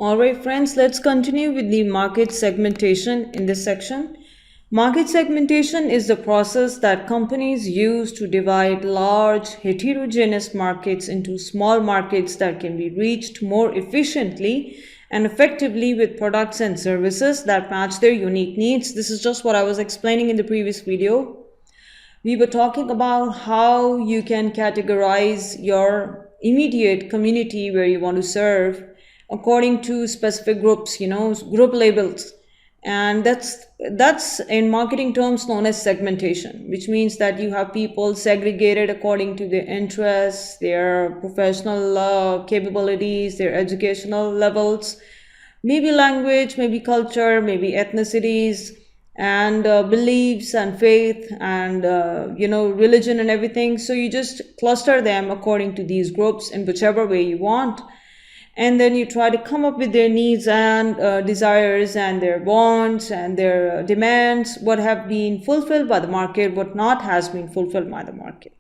All right, friends, let's continue with the market segmentation in this section. Market segmentation is the process that companies use to divide large heterogeneous markets into small markets that can be reached more efficiently and effectively with products and services that match their unique needs. This is just what I was explaining in the previous video. We were talking about how you can categorize your immediate community where you want to serve according to specific groups, group labels. And that's in marketing terms known as segmentation, which means that you have people segregated according to their interests, their professional capabilities, their educational levels, maybe language, maybe culture, maybe ethnicities, and beliefs and faith and religion and everything. So you just cluster them according to these groups in whichever way you want, and then you try to come up with their needs and desires and their wants and their demands, what have been fulfilled by the market, what not has been fulfilled by the market.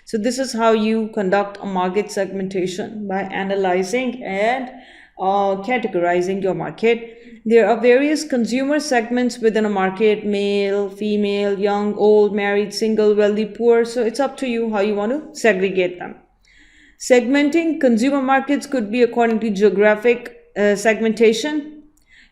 So this is how you conduct a market segmentation, by analyzing and categorizing your market. There are various consumer segments within a market: male, female, young, old, married, single, wealthy, poor. So it's up to you how you want to segregate them. Segmenting consumer markets could be according to geographic segmentation.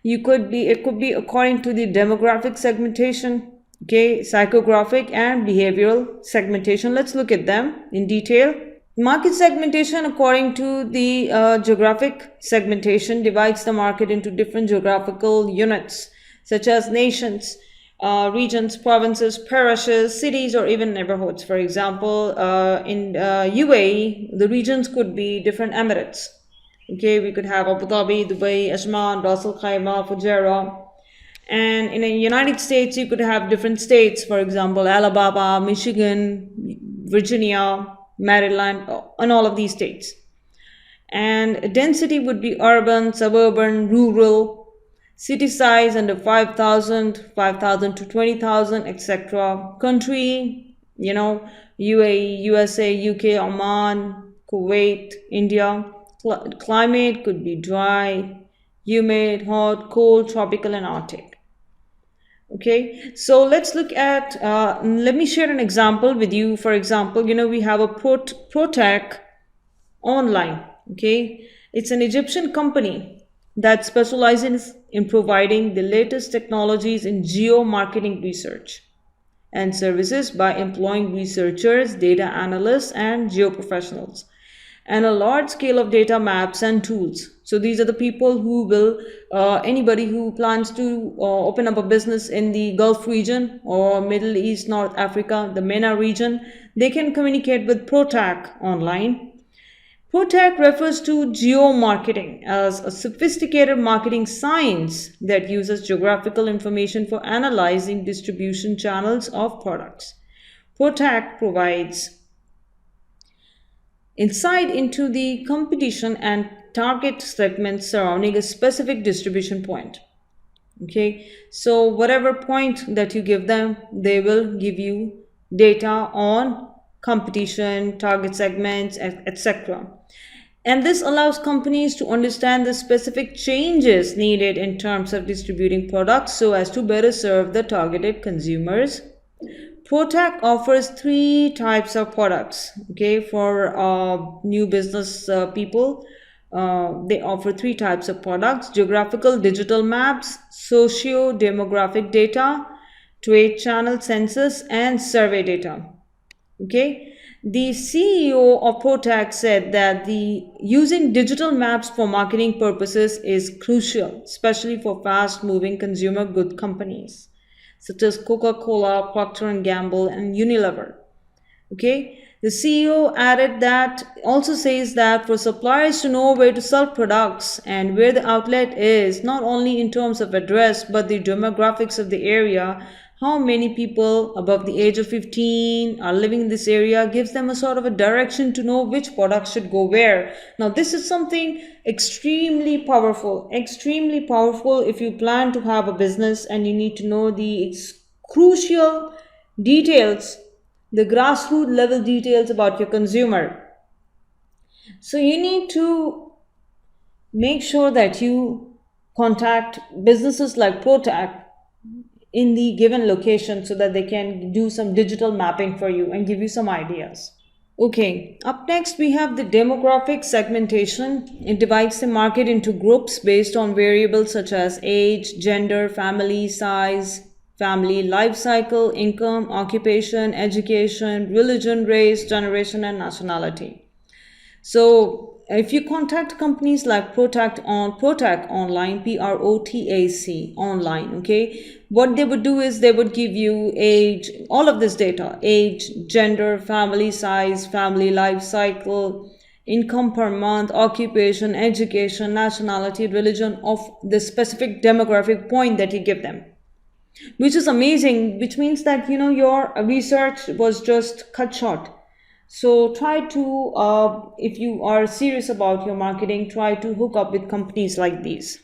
It could be according to the demographic segmentation, okay, psychographic and behavioral segmentation. Let's look at them in detail. Market segmentation according to the geographic segmentation divides the market into different geographical units such as nations, regions, provinces, parishes, cities, or even neighborhoods. For example, in UAE, the regions could be different emirates. Okay, we could have Abu Dhabi, Dubai, Ajman, Ras Al Khaimah, Fujairah. And in the United States, you could have different states, for example, Alabama, Michigan, Virginia, Maryland, and all of these states. And density would be urban, suburban, rural, city size under 5,000, 5,000 to 20,000, etc. Country, UAE, USA, UK, Oman, Kuwait, India. Climate could be dry, humid, hot, cold, tropical, and Arctic. Okay, so let's look at, let me share an example with you. For example, we have a Protech Online. Okay, it's an Egyptian company that specializes in providing the latest technologies in geo-marketing research and services by employing researchers, data analysts, and geo-professionals, and a large scale of data maps and tools. So these are the people who will, anybody who plans to open up a business in the Gulf region or Middle East, North Africa, the MENA region, they can communicate with Protech Online. Protech refers to geo-marketing as a sophisticated marketing science that uses geographical information for analyzing distribution channels of products. Protech provides insight into the competition and target segments surrounding a specific distribution point. Okay, so whatever point that you give them, they will give you data on competition, target segments, etc. And this allows companies to understand the specific changes needed in terms of distributing products so as to better serve the targeted consumers. Protech offers 3 types of products. Okay, for new business people, they offer 3 types of products: geographical digital maps, socio-demographic data, trade channel census, and survey data. Okay, the CEO of Protech said that the using digital maps for marketing purposes is crucial, especially for fast-moving consumer good companies such as Coca-Cola, Procter & Gamble, and Unilever. Okay, the CEO added that, also says that for suppliers to know where to sell products and where the outlet is, not only in terms of address but the demographics of the area, how many people above the age of 15 are living in this area, gives them a sort of a direction to know which products should go where. Now this is something extremely powerful if you plan to have a business and you need to know the crucial details, the grassroots level details about your consumer. So you need to make sure that you contact businesses like Protac in the given location so that they can do some digital mapping for you and give you some ideas. Okay, up next we have the demographic segmentation. It divides the market into groups based on variables such as age, gender, family size, family life cycle, income, occupation, education, religion, race, generation, and nationality. So if you contact companies like Protac online, PROTAC online, okay, what they would do is they would give you age, all of this data, age, gender, family size, family life cycle, income per month, occupation, education, nationality, religion of the specific demographic point that you give them, which is amazing, which means that your research was just cut short. So try to, if you are serious about your marketing, try to hook up with companies like these.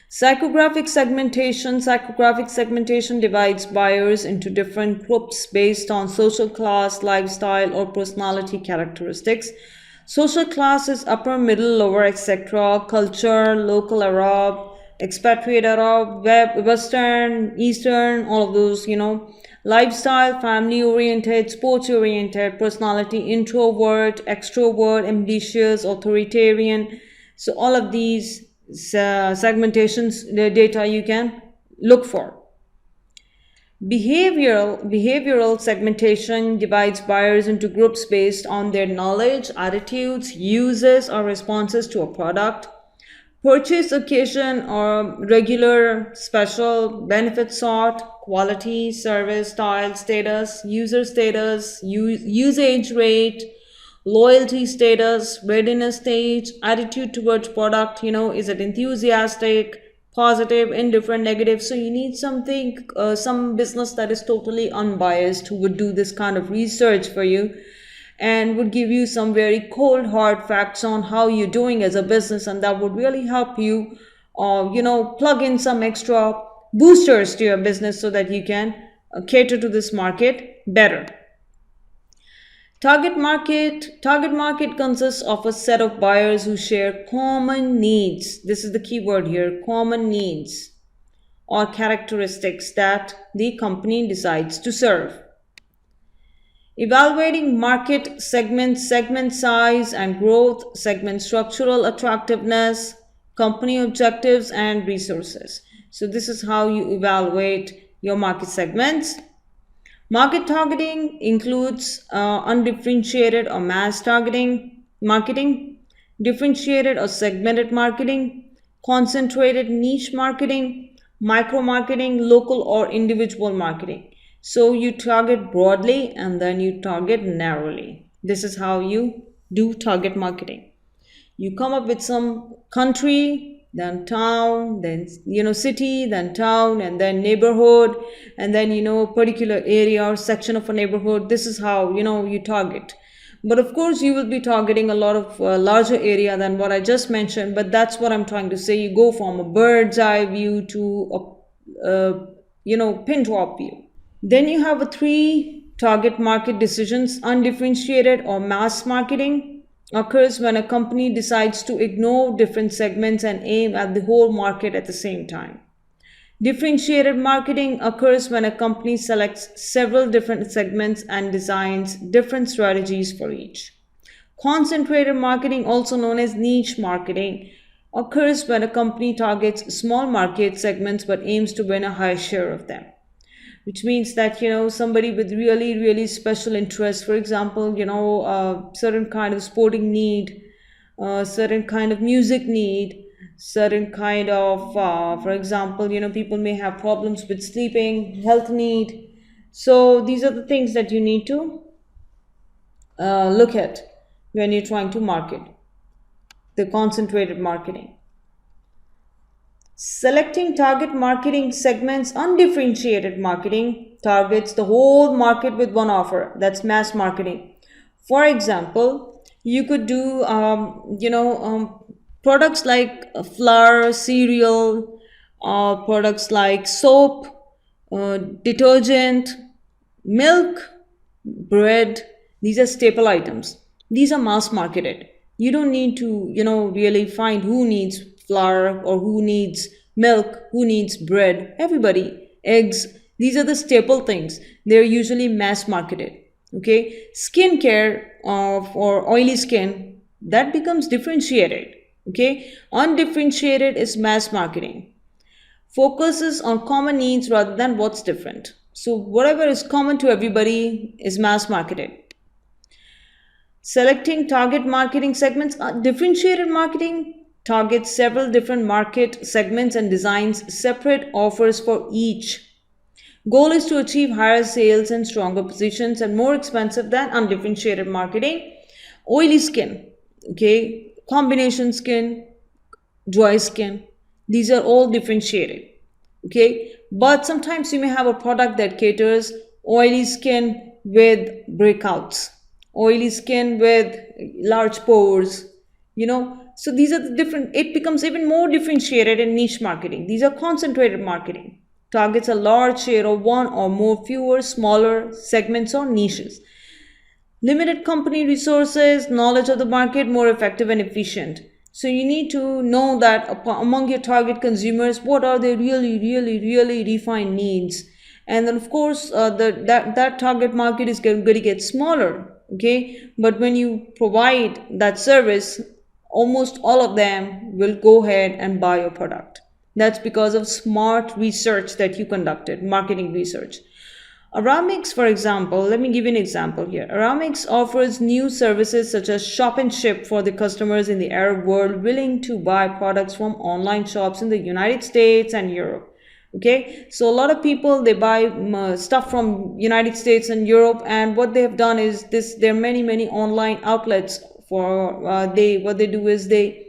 Psychographic segmentation divides buyers into different groups based on social class, lifestyle, or personality characteristics. Social class is upper, middle, lower, etc. Culture, local Arab, expatriate Arab, Western, Eastern, all of those, Lifestyle, family oriented, sports oriented, personality, introvert, extrovert, ambitious, authoritarian. So all of these segmentations, the data you can look for. Behavioral segmentation divides buyers into groups based on their knowledge, attitudes, uses, or responses to a product. Purchase occasion or regular, special, benefit sought, quality, service, style, status, user status, usage rate, loyalty status, readiness stage, attitude towards product, is it enthusiastic, positive, indifferent, negative. So you need something, some business that is totally unbiased, who would do this kind of research for you and would give you some very cold hard facts on how you're doing as a business, and that would really help you plug in some extra boosters to your business so that you can cater to this market better. Target market consists of a set of buyers who share common needs. This is the key word here, common needs or characteristics that the company decides to serve. Evaluating market segment size and growth, segment structural attractiveness, company objectives, and resources. So this is how you evaluate your market segments. Market targeting includes undifferentiated or mass targeting marketing, differentiated or segmented marketing, concentrated niche marketing, micro marketing, local or individual marketing. So you target broadly and then you target narrowly. This is how you do target marketing. You come up with some country, then town, then city, then town, and then neighborhood, and then particular area or section of a neighborhood. This is how you target. But of course you will be targeting a lot of larger area than what I just mentioned, but that's what I'm trying to say. You go from a bird's eye view to a pin drop view. Then you have a 3 target market decisions. Undifferentiated or mass marketing occurs when a company decides to ignore different segments and aim at the whole market at the same time. Differentiated marketing occurs when a company selects several different segments and designs different strategies for each. Concentrated marketing, also known as niche marketing, occurs when a company targets small market segments but aims to win a high share of them, which means that somebody with really special interests, for example, certain kind of sporting need, certain kind of music need, certain kind of for example, people may have problems with sleeping, health need. So these are the things that you need to look at when you're trying to market the concentrated marketing. Selecting target marketing segments. Undifferentiated marketing targets the whole market with one offer. That's mass marketing. For example, you could do products like flour, cereal, products like soap, detergent, milk, bread. These are staple items. These are mass marketed. You don't need to, really find who needs flour or who needs milk, who needs bread. Everybody, eggs, these are the staple things. They're usually mass marketed. Okay, skincare for oily skin, that becomes differentiated. Okay, undifferentiated is mass marketing, focuses on common needs rather than what's different. So whatever is common to everybody is mass marketed. Selecting target marketing segments, differentiated marketing targets several different market segments and designs separate offers for each. Goal is to achieve higher sales and stronger positions and more expensive than undifferentiated marketing. Oily skin, okay, combination skin, dry skin, these are all differentiated. Okay, but sometimes you may have a product that caters oily skin with breakouts, oily skin with large pores, so these are the different, it becomes even more differentiated in niche marketing. These are concentrated marketing, targets a large share of one or more fewer smaller segments or niches. Limited company resources, knowledge of the market, more effective and efficient. So you need to know that among your target consumers, what are their really, really, really refined needs. And then of course, that target market is going to get smaller. Okay, but when you provide that service, almost all of them will go ahead and buy your product. That's because of smart research that you conducted, marketing research. Aramix, for example, let me give you an example here. Aramix offers new services such as shop and ship for the customers in the Arab world willing to buy products from online shops in the United States and Europe. Okay, so a lot of people, they buy stuff from United States and Europe, and what they have done is this: there are many online outlets for what they do is they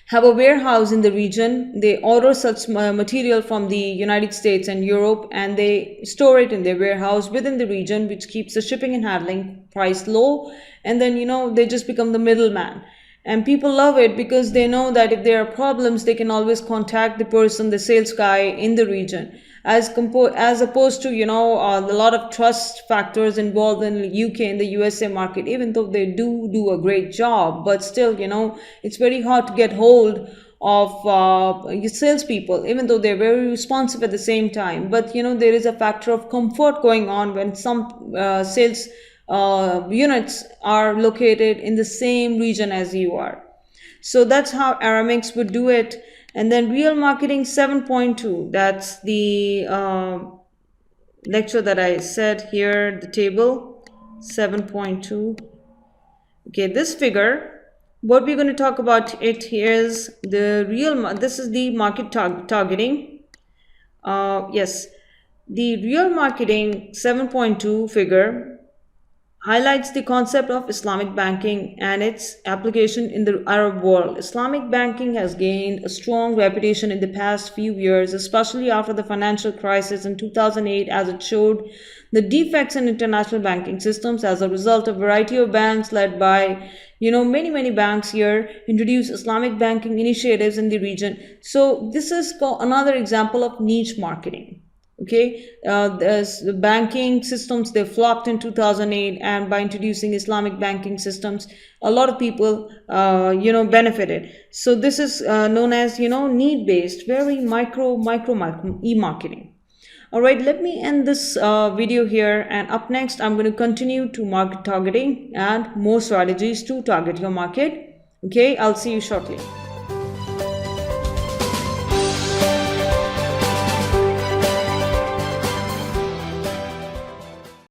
have a warehouse in the region. They order such material from the United States and Europe, and they store it in their warehouse within the region, which keeps the shipping and handling price low. And then, they just become the middleman. And people love it because they know that if there are problems, they can always contact the person, the sales guy in the region. As opposed to, a lot of trust factors involved in the UK and the USA market, even though they do a great job, but still, it's very hard to get hold of salespeople, even though they're very responsive at the same time. But, there is a factor of comfort going on when some sales units are located in the same region as you are. So that's how Aramix would do it. And then Real Marketing 7.2, that's the lecture that I said here, the table 7.2. Okay, this figure, what we're going to talk about it is this is the market targeting. Yes, the Real Marketing 7.2 figure highlights the concept of Islamic banking and its application in the Arab world. Islamic banking has gained a strong reputation in the past few years, especially after the financial crisis in 2008, as it showed the defects in international banking systems. As a result, a variety of banks led by many banks here introduced Islamic banking initiatives in the region. So this is another example of niche marketing. Okay, the banking systems, they flopped in 2008, and by introducing Islamic banking systems, a lot of people benefited. So this is known as need-based, very micro e-marketing. All right, let me end this video here, and up next I'm going to continue to market targeting and more strategies to target your market. Okay, I'll see you shortly.